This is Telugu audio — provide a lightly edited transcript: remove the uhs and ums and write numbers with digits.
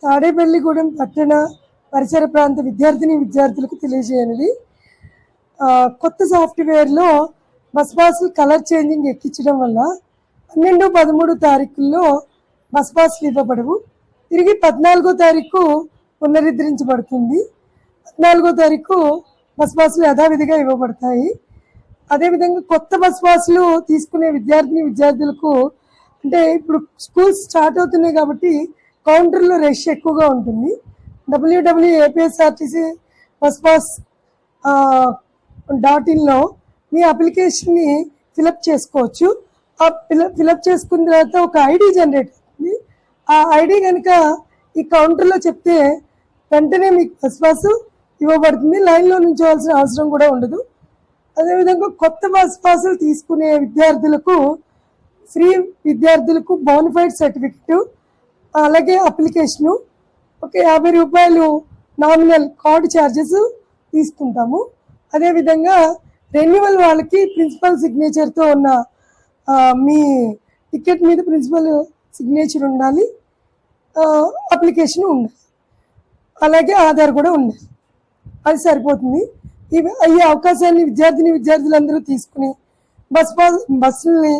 తాడేపల్లిగూడెం పట్టణ పరిసర ప్రాంత విద్యార్థులకు తెలియజేయనిది. కొత్త సాఫ్ట్వేర్లో బస్ పాసులు కలర్ చేంజింగ్ ఎక్కించడం వల్ల 12, 13 తారీఖుల్లో బస్ పాసులు ఇవ్వబడవు. తిరిగి 14వ తారీఖు పునరుద్ధరించబడుతుంది. 14వ తారీఖు బస్ పాసులు యథావిధిగా ఇవ్వబడతాయి. అదేవిధంగా కొత్త బస్ పాసులు తీసుకునే విద్యార్థులకు అంటే ఇప్పుడు స్కూల్స్ స్టార్ట్ అవుతున్నాయి కాబట్టి కౌంటర్లో రష్ ఎక్కువగా ఉంటుంది. www.apsrtc బస్ పాస్ .inలో మీ అప్లికేషన్ని ఫిలప్ చేసుకోవచ్చు. ఆ ఫిలప్ చేసుకున్న తర్వాత ఒక ఐడి జనరేట్ అవుతుంది. ఆ ఐడి కనుక ఈ కౌంటర్లో చెప్తే వెంటనే మీకు బస్ పాస్ ఇవ్వబడుతుంది. లైన్లో నుంచోవాల్సిన అవసరం కూడా ఉండదు. అదేవిధంగా కొత్త బస్ పాసులు తీసుకునే విద్యార్థులకు బోనఫైడ్ సర్టిఫికెట్, అలాగే అప్లికేషను, ఒక 50 రూపాయలు నామినల్ కార్డు ఛార్జెస్ తీసుకుంటాము. అదేవిధంగా రెన్యువల్ వాళ్ళకి ప్రిన్సిపల్ సిగ్నేచర్తో ఉన్న మీ టికెట్ మీద ప్రిన్సిపల్ సిగ్నేచర్ ఉండాలి, అప్లికేషన్ ఉండాలి, అలాగే ఆధార్ కూడా ఉండాలి. అది సరిపోతుంది. ఈ అవకాశాన్ని విద్యార్థులందరూ తీసుకుని బస్సుల్ని